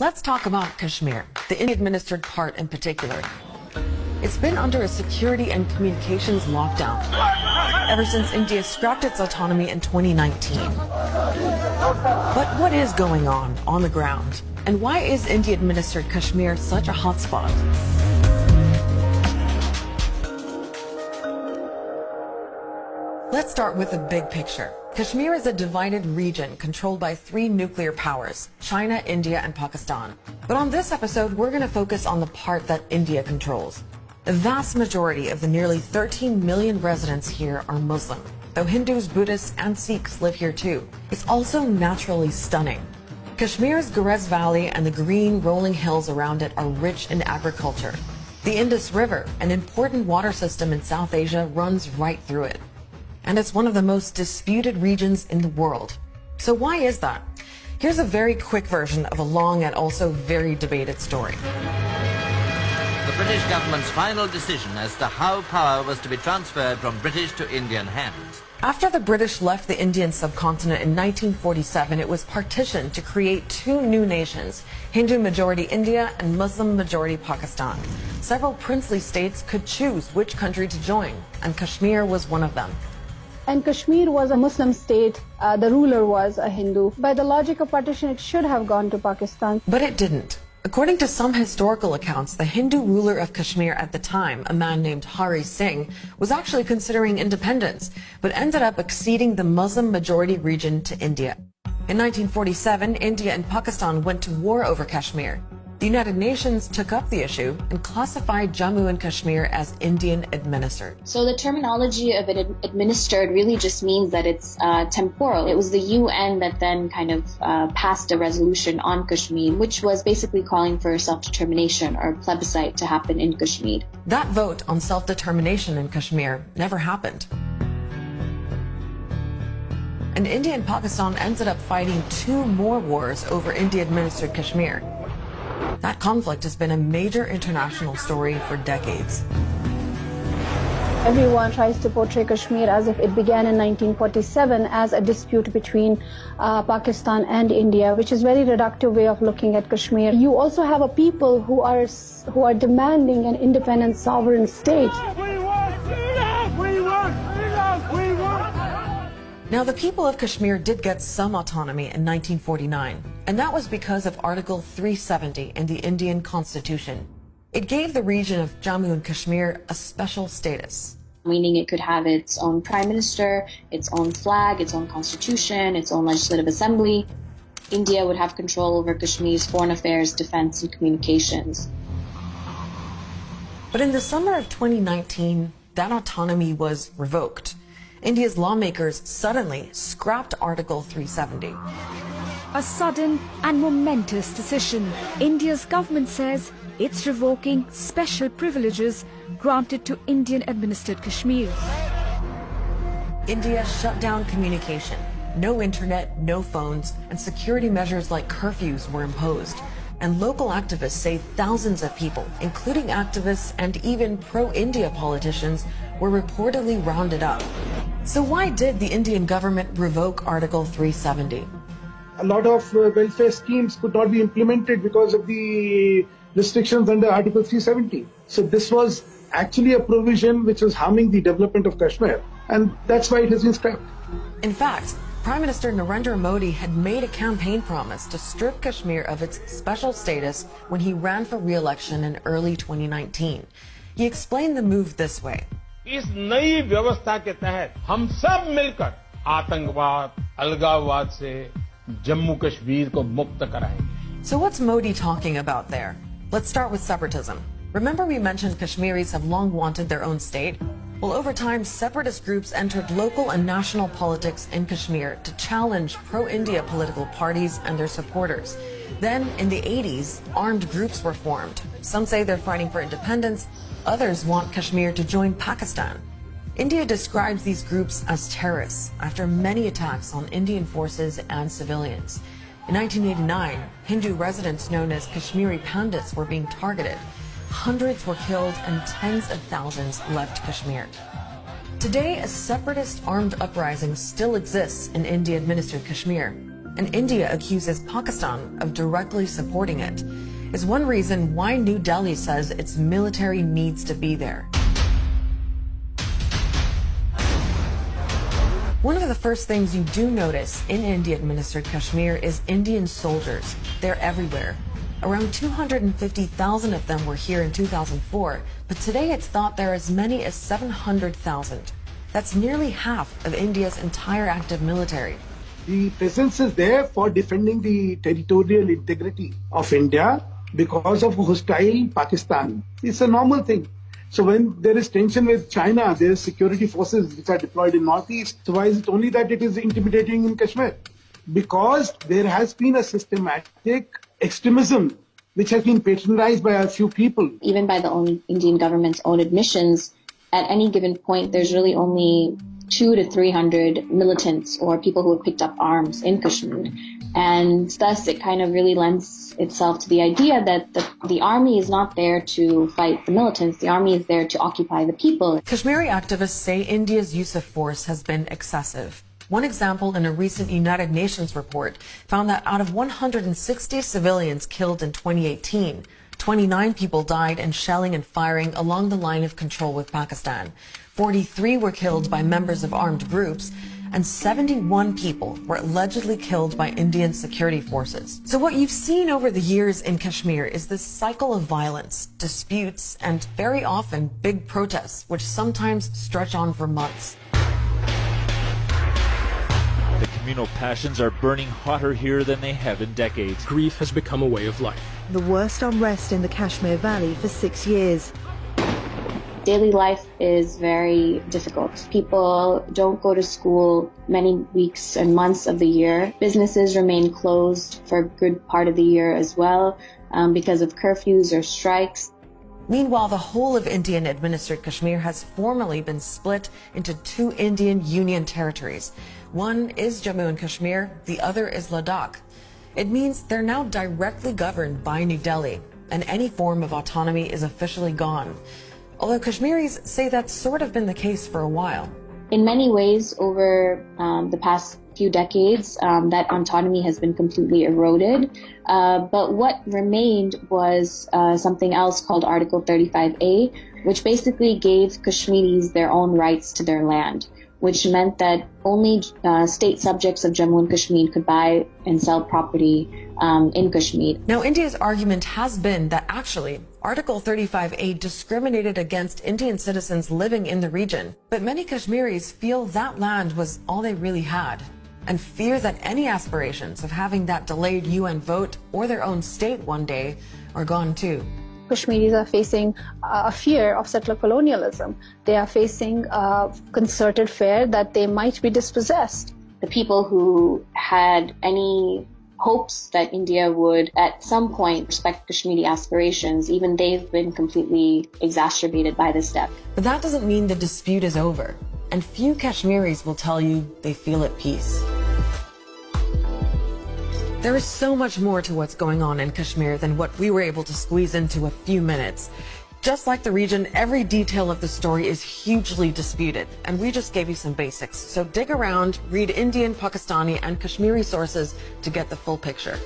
Let's talk about Kashmir, the Indian-administered part in particular. It's been under a security and communications lockdown ever since India scrapped its autonomy in 2019. But what is going on the ground? And why is India-administered Kashmir such a hotspot? Let's start with the big picture. Kashmir is a divided region controlled by three nuclear powers, China, India, and Pakistan. But on this episode, we're going to focus on the part that India controls. The vast majority of the nearly 13 million residents here are Muslim. Though Hindus, Buddhists, and Sikhs live here too, it's also naturally stunning. Kashmir's Gurez Valley and the green rolling hills around it are rich in agriculture. The Indus River, an important water system in South Asia, runs right through it. And it's one of the most disputed regions in the world. So why is that? Here's a very quick version of a long and also very debated story. The British government's final decision as to how power was to be transferred from British to Indian hands. After the British left the Indian subcontinent in 1947, it was partitioned to create two new nations, Hindu-majority India and Muslim-majority Pakistan. Several princely states could choose which country to join, and Kashmir was one of them. And Kashmir was a Muslim state, the ruler was a Hindu. By the logic of partition, it should have gone to Pakistan. But it didn't. According to some historical accounts, the Hindu ruler of Kashmir at the time, a man named Hari Singh, was actually considering independence, but ended up acceding the Muslim-majority region to India. In 1947, India and Pakistan went to war over Kashmir. The United Nations took up the issue and classified Jammu and Kashmir as Indian-administered. So the terminology of it administered really just means that it's temporal. It was the UN that then kind of passed a resolution on Kashmir, which was basically calling for self-determination or plebiscite to happen in Kashmir. That vote on self-determination in Kashmir never happened. And India and Pakistan ended up fighting two more wars over India-administered Kashmir. That conflict has been a major international story for decades. Everyone tries to portray Kashmir as if it began in 1947 as a dispute between Pakistan and India, which is a very reductive way of looking at Kashmir. You also have a people who are demanding an independent sovereign state. Now, the people of Kashmir did get some autonomy in 1949, and that was because of Article 370 in the Indian Constitution. It gave the region of Jammu and Kashmir a special status. Meaning it could have its own prime minister, its own flag, its own constitution, its own legislative assembly. India would have control over Kashmir's foreign affairs, defense, and communications. But in the summer of 2019, that autonomy was revoked. India's lawmakers suddenly scrapped Article 370. A sudden and momentous decision. India's government says it's revoking special privileges granted to Indian-administered Kashmir. India shut down communication. No internet, no phones, and security measures like curfews were imposed. And local activists say thousands of people, including activists and even pro-India politicians, were reportedly rounded up. So why did the Indian government revoke Article 370? A lot of welfare schemes could not be implemented because of the restrictions under Article 370. So this was actually a provision which was harming the development of Kashmir, and that's why it has been scrapped. In fact, Prime Minister Narendra Modi had made a campaign promise to strip Kashmir of its special status when he ran for re-election in early 2019. He explained the move this way. इस नई व्यवस्था के तहत हम सब मिलकर आतंकवाद, अलगाववाद से जम्मू कश्मीर को मुक्त कराएंगे. So what's Modi talking about there? Let's start with separatism. Remember we mentioned Kashmiris have long wanted their own state? Well, over time, separatist groups entered local and national politics in Kashmir to challenge pro-India political parties and their supporters. Then, in the 80s, armed groups were formed. Some say they're fighting for independence. Others want Kashmir to join Pakistan. India describes these groups as terrorists after many attacks on Indian forces and civilians. In 1989, Hindu residents known as Kashmiri Pandits were being targeted. Hundreds were killed and tens of thousands left Kashmir. Today, a separatist armed uprising still exists in India-administered Kashmir. and India accuses Pakistan of directly supporting it, is one reason why New Delhi says its military needs to be there. One of the first things you do notice in India-administered Kashmir is Indian soldiers. They're everywhere. Around 250,000 of them were here in 2004, but today it's thought there are as many as 700,000. That's nearly half of India's entire active military. The presence is there for defending the territorial integrity of India because of hostile Pakistan. It's a normal thing. So when there is tension with China, there are security forces which are deployed in Northeast. So why is it only that it is intimidating in Kashmir? Because there has been a systematic extremism which has been patronized by a few people. Even by the Indian government's own admissions, at any given point, there's really only 200 to 300 militants or people who have picked up arms in Kashmir. And thus it kind of really lends itself to the idea that the army is not there to fight the militants. The army is there to occupy the people. Kashmiri activists say India's use of force has been excessive. One example in a recent United Nations report found that out of 160 civilians killed in 2018, 29 people died in shelling and firing along the line of control with Pakistan. 43 were killed by members of armed groups, and 71 people were allegedly killed by Indian security forces. So what you've seen over the years in Kashmir is this cycle of violence, disputes, and very often big protests, which sometimes stretch on for months. The communal passions are burning hotter here than they have in decades. Grief has become a way of life. The worst unrest in the Kashmir Valley for 6 years. Daily life is very difficult. People don't go to school many weeks and months of the year. Businesses remain closed for a good part of the year as well because of curfews or strikes. Meanwhile, the whole of Indian-administered Kashmir has formally been split into 2 Indian Union territories. One is Jammu and Kashmir, the other is Ladakh. It means they're now directly governed by New Delhi, and any form of autonomy is officially gone. Although Kashmiris say that's sort of been the case for a while. In many ways, over the past few decades, that autonomy has been completely eroded. But what remained was something else called Article 35A, which basically gave Kashmiris their own rights to their land, which meant that only state subjects of Jammu and Kashmir could buy and sell property in Kashmir. Now, India's argument has been that actually Article 35A discriminated against Indian citizens living in the region. But many Kashmiris feel that land was all they really had, and fear that any aspirations of having that delayed UN vote or their own state one day are gone too. Kashmiris are facing a fear of settler colonialism. They are facing a concerted fear that they might be dispossessed. The people who had any hopes that India would at some point respect Kashmiri aspirations, even they've been completely exacerbated by this step. But that doesn't mean the dispute is over, and few Kashmiris will tell you they feel at peace. There is so much more to what's going on in Kashmir than what we were able to squeeze into a few minutes. Just like the region, every detail of the story is hugely disputed, and we just gave you some basics. So dig around, read Indian, Pakistani, and Kashmiri sources to get the full picture.